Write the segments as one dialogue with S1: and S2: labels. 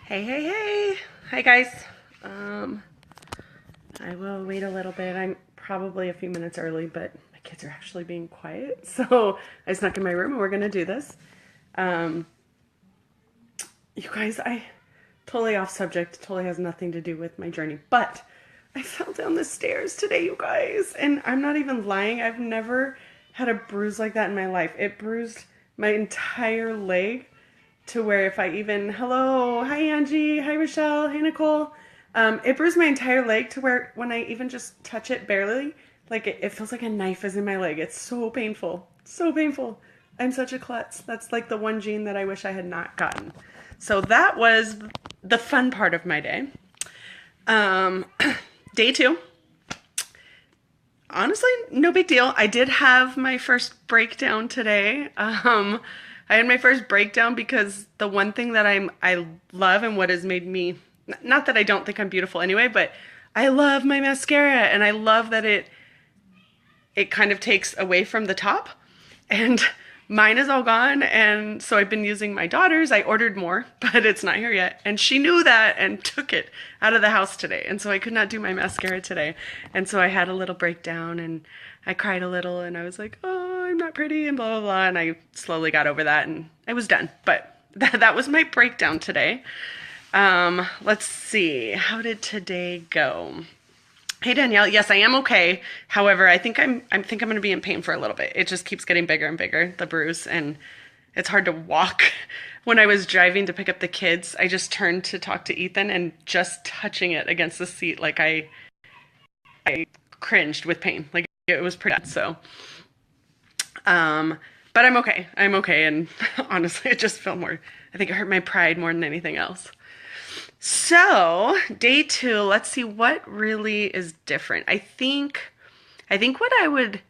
S1: Hey, hey, hey. Hi, guys. I will wait a little bit. I'm probably a few minutes early, but my kids are actually being quiet. So I snuck in my room and we're going to do this. Um, you guys, I totally off subject, totally has nothing to do with my journey, but I fell down the stairs today, you guys. And I'm not even lying. I've never had a bruise like that in my life. It bruised my entire leg to where if I even, hello, hi Angie, hi Rochelle, hey Nicole. It bruised my entire leg to where when I even just touch it barely, like it feels like a knife is in my leg. It's so painful, so painful. I'm such a klutz. That's like the one gene that I wish I had not gotten. So that was the fun part of my day. Um, Day two. Honestly, no big deal. I did have my first breakdown today. I had my first breakdown because the one thing that I love and what has made me, not that I don't think I'm beautiful anyway, but I love my mascara and I love that it kind of takes away from the top, and mine is all gone. And so I've been using my daughter's. I ordered more, but it's not here yet, and she knew that and took it out of the house today, and so I could not do my mascara today. And so I had a little breakdown and I cried a little and I was like, oh, I'm not pretty and blah blah blah, and I slowly got over that and I was done. But that was my breakdown today. Let's see, how did today go? Hey Danielle, yes, I am okay. However, I think I'm going to be in pain for a little bit. It just keeps getting bigger and bigger, the bruise, and it's hard to walk. When I was driving to pick up the kids, I just turned to talk to Ethan, and just touching it against the seat, like I cringed with pain. Like it was pretty bad. So, um, but I'm okay. I'm okay, and honestly, it just felt more. I think it hurt my pride more than anything else. So, day two, let's see what really is different. I think what I would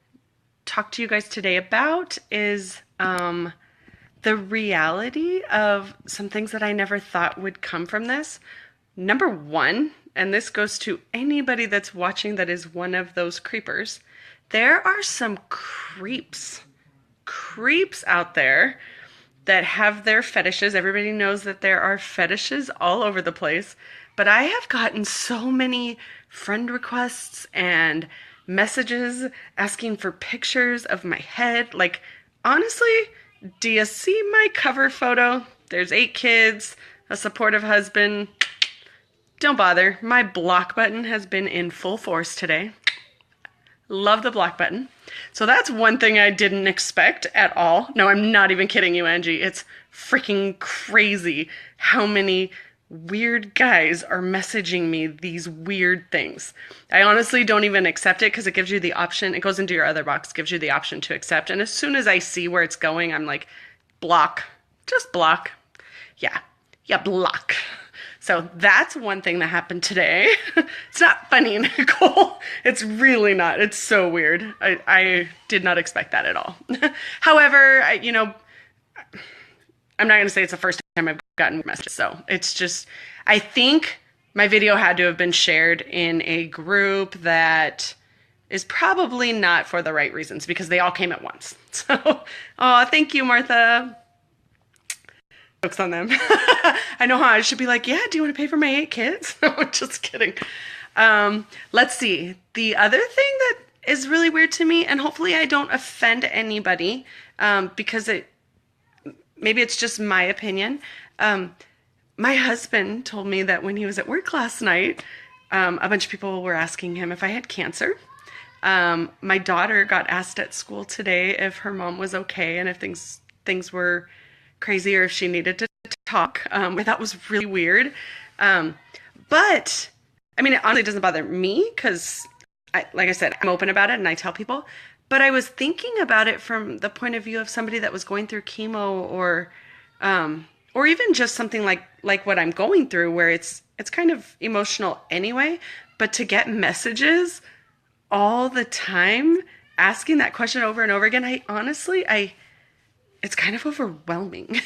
S1: talk to you guys today about is the reality of some things that I never thought would come from this. Number one, and this goes to anybody that's watching that is one of those creepers, there are some creeps out there that have their fetishes. Everybody knows that there are fetishes all over the place. But I have gotten so many friend requests and messages asking for pictures of my head. Like, honestly, do you see my cover photo? There's 8 kids, a supportive husband. Don't bother. My block button has been in full force today. Love the block button. So that's one thing I didn't expect at all. No, I'm not even kidding you, Angie. It's freaking crazy how many weird guys are messaging me these weird things. I honestly don't even accept it because it gives you the option. It goes into your other box, gives you the option to accept. And as soon as I see where it's going, I'm like, block. Just block. Yeah. Yeah, block. So that's one thing that happened today. It's not funny, Nicole. It's really not. It's so weird. I did not expect that at all. However, I'm not going to say it's the first time I've gotten messages. So it's just, I think my video had to have been shared in a group that is probably not for the right reasons because they all came at once. So, oh, thank you, Martha. Jokes on them. I know how I should be like, yeah, do you want to pay for my 8 kids? Just kidding. Let's see. The other thing that is really weird to me, and hopefully I don't offend anybody, because maybe it's just my opinion. My husband told me that when he was at work last night, a bunch of people were asking him if I had cancer. My daughter got asked at school today if her mom was okay and if things were crazy or if she needed to talk. I thought was really weird. But I mean, it honestly doesn't bother me because, like I said, I'm open about it and I tell people. But I was thinking about it from the point of view of somebody that was going through chemo, or even just something like what I'm going through, where it's kind of emotional anyway. But to get messages all the time asking that question over and over again, it's kind of overwhelming.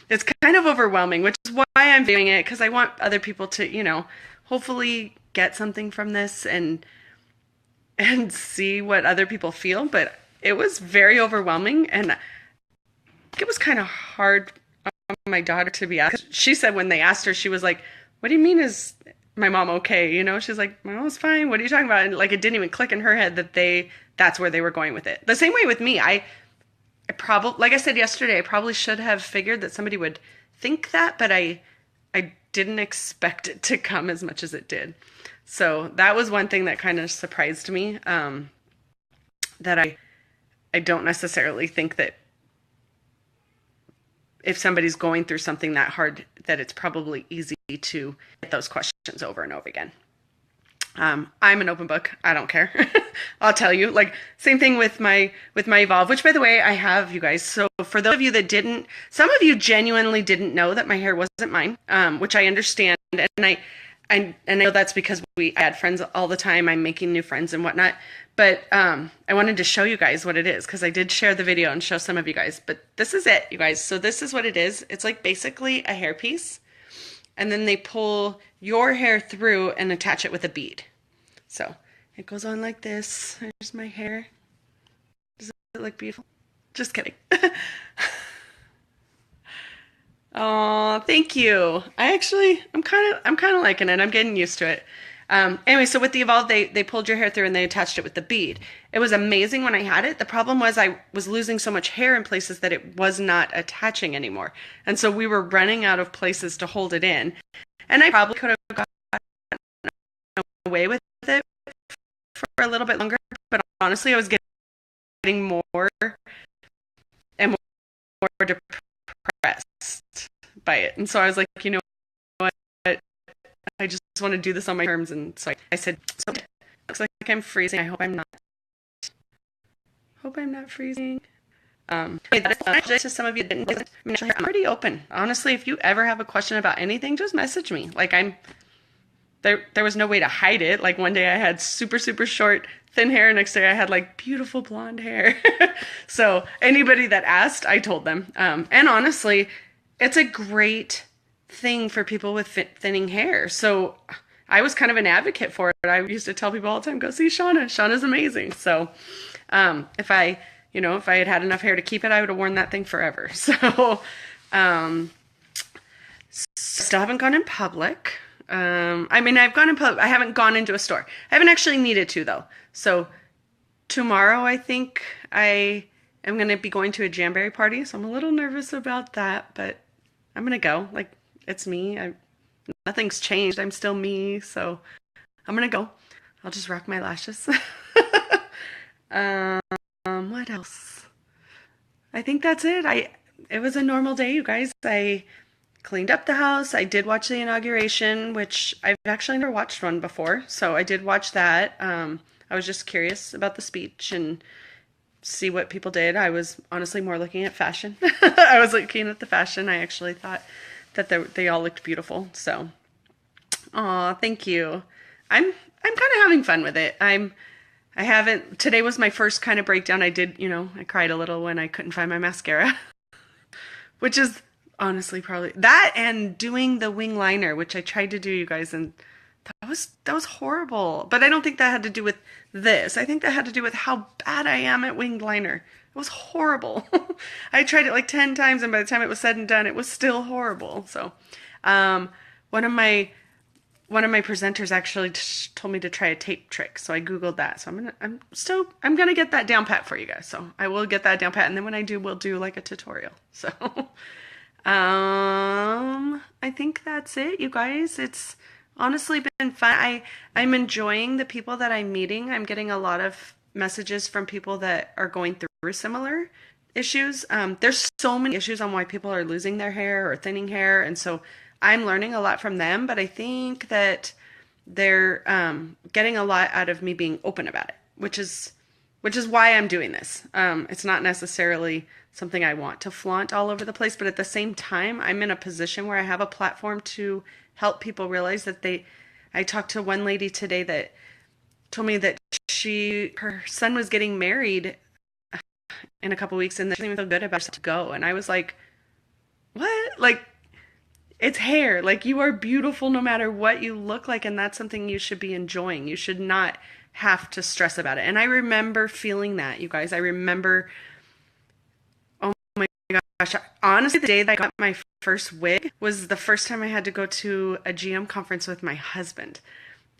S1: It's kind of overwhelming, which is why I'm doing it, because I want other people to, hopefully get something from this and see what other people feel. But it was very overwhelming, and it was kind of hard my daughter to be asked. She said when they asked her, she was like, "What do you mean is my mom okay?" You know, she's like, "My mom's fine. What are you talking about?" And like it didn't even click in her head that that's where they were going with it. The same way with me. I probably, like I said yesterday, I probably should have figured that somebody would think that, but I didn't expect it to come as much as it did. So that was one thing that kind of surprised me. That I don't necessarily think that if somebody's going through something that hard, that it's probably easy to get those questions over and over again. I'm an open book. I don't care. I'll tell you. Like same thing with my Evolve, which by the way I have, you guys. So for those of you that didn't, some of you genuinely didn't know that my hair wasn't mine, which I understand, and I know that's because I had friends all the time. I'm making new friends and whatnot. But I wanted to show you guys what it is because I did share the video and show some of you guys. But this is it, you guys. So this is what it is. It's like basically a hairpiece. And then they pull your hair through and attach it with a bead. So it goes on like this. There's my hair. Does it look beautiful? Just kidding. Oh, thank you. I'm kind of liking it. I'm getting used to it. Anyway, so with the Evolve, they pulled your hair through and they attached it with the bead. It was amazing when I had it. The problem was I was losing so much hair in places that it was not attaching anymore. And so we were running out of places to hold it in. And I probably could have gotten away with it for a little bit longer, but honestly, I was getting more and more depressed by it. And so I was like, you know what? I just want to do this on my terms. And so I said, so it looks like I'm freezing. I hope I'm not. Hope I'm not freezing. To some of you that didn't, I'm pretty open. Honestly, if you ever have a question about anything, just message me. Like there was no way to hide it. Like one day I had super, super short, thin hair. Next day I had like beautiful blonde hair. So anybody that asked, I told them. And honestly, it's a great thing for people with thinning hair. So I was kind of an advocate for it. I used to tell people all the time, go see Shauna. Shauna's amazing. So if I had had enough hair to keep it, I would have worn that thing forever. So still haven't gone in public. I've gone in public. I haven't gone into a store. I haven't actually needed to though. So tomorrow I think I am going to be going to a Jamberry party. So I'm a little nervous about that, but I'm going to go. Like it's me. Nothing's changed. I'm still me. So I'm going to go. I'll just rock my lashes. What else? I think that's it. It was a normal day, you guys. I cleaned up the house. I did watch the inauguration, which I've actually never watched one before. So I did watch that. I was just curious about the speech and see what people did. I was honestly more looking at fashion. I was looking at the fashion. I actually thought that they all looked beautiful. So, aw, thank you. I'm kind of having fun with it. Today was my first kind of breakdown. I cried a little when I couldn't find my mascara, which is honestly probably that and doing the wing liner, which I tried to do, you guys, and that was horrible. But I don't think that had to do with this. I think that had to do with how bad I am at winged liner. It was horrible. I tried it like 10 times, and by the time it was said and done, it was still horrible. So, one of my presenters actually told me to try a tape trick, so I googled that. So I'm gonna get that down pat for you guys. So I will get that down pat, and then when I do, we'll do like a tutorial. So, I think that's it, you guys. It's honestly been fun. I'm enjoying the people that I'm meeting. I'm getting a lot of messages from people that are going through similar issues. There's so many issues on why people are losing their hair or thinning hair, and so I'm learning a lot from them, but I think that they're getting a lot out of me being open about it, which is why I'm doing this. It's not necessarily something I want to flaunt all over the place, but at the same time, I'm in a position where I have a platform to help people realize that I talked to one lady today that told me that her son was getting married in a couple weeks and that she didn't even feel good about it to go. And I was like, what? Like, it's hair. Like, you are beautiful no matter what you look like, and that's something you should be enjoying. You should not have to stress about it. And I remember feeling that, you guys. I remember, oh my gosh, honestly, the day that I got my first wig was the first time I had to go to a GM conference with my husband.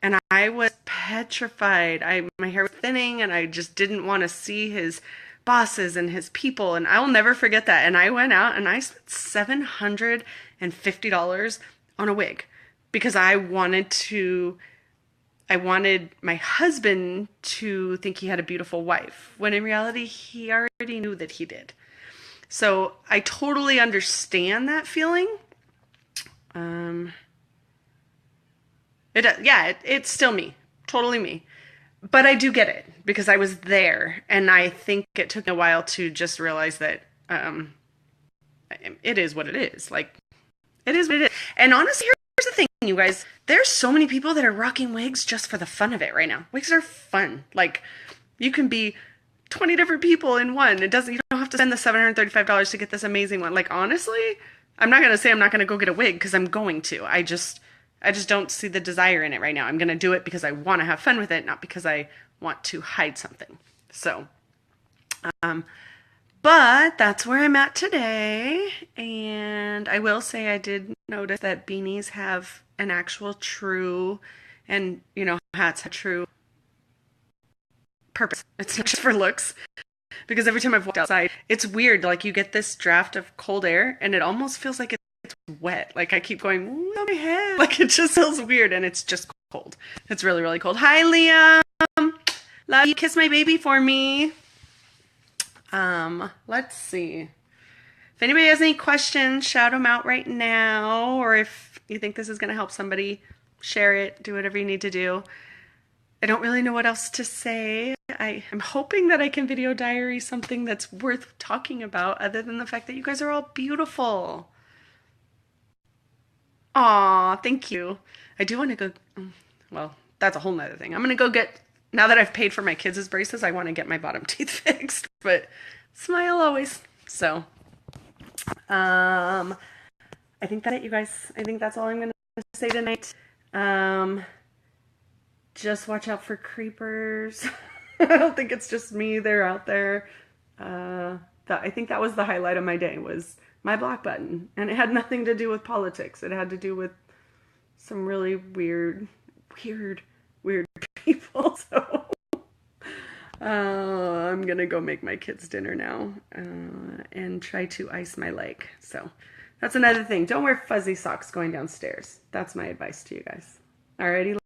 S1: And I was petrified. My hair was thinning and I just didn't want to see his bosses and his people. And I will never forget that. And I went out and I spent $750 on a wig because I wanted my husband to think he had a beautiful wife, when in reality, he already knew that he did. So I totally understand that feeling. It's still me, totally me. But I do get it because I was there, and I think it took me a while to just realize that it is what it is. Like, it is what it is. And honestly, here's the thing, you guys. There's so many people that are rocking wigs just for the fun of it right now. Wigs are fun. Like, you can be 20 different people in one. You don't have to spend the $735 to get this amazing one. Like, honestly, I'm not going to say I'm not going to go get a wig because I'm going to. I just don't see the desire in it right now. I'm going to do it because I want to have fun with it, not because I want to hide something. So, but that's where I'm at today. And I will say I did notice that beanies have an actual true, and, hats have true purpose. It's not just for looks. Because every time I've walked outside, it's weird. Like, you get this draft of cold air and it almost feels like it's wet. Like, I keep going, ooh, on my head. Like, it just feels weird and it's just cold. It's really, really cold. Hi, Liam. Love you. Kiss my baby for me. Let's see. If anybody has any questions, shout them out right now. Or if you think this is going to help somebody, share it. Do whatever you need to do. I don't really know what else to say. I'm hoping that I can video diary something that's worth talking about other than the fact that you guys are all beautiful. Aw, thank you. I do want to go, well, that's a whole nother thing. I'm going to go get, now that I've paid for my kids' braces, I want to get my bottom teeth fixed, but smile always. So, I think that's it, you guys. I think that's all I'm going to say tonight. Just watch out for creepers. I don't think it's just me. They're out there. I think that was the highlight of my day, was my block button. And it had nothing to do with politics. It had to do with some really weird people. So I'm going to go make my kids dinner now and try to ice my leg. So that's another thing. Don't wear fuzzy socks going downstairs. That's my advice to you guys. Alrighty.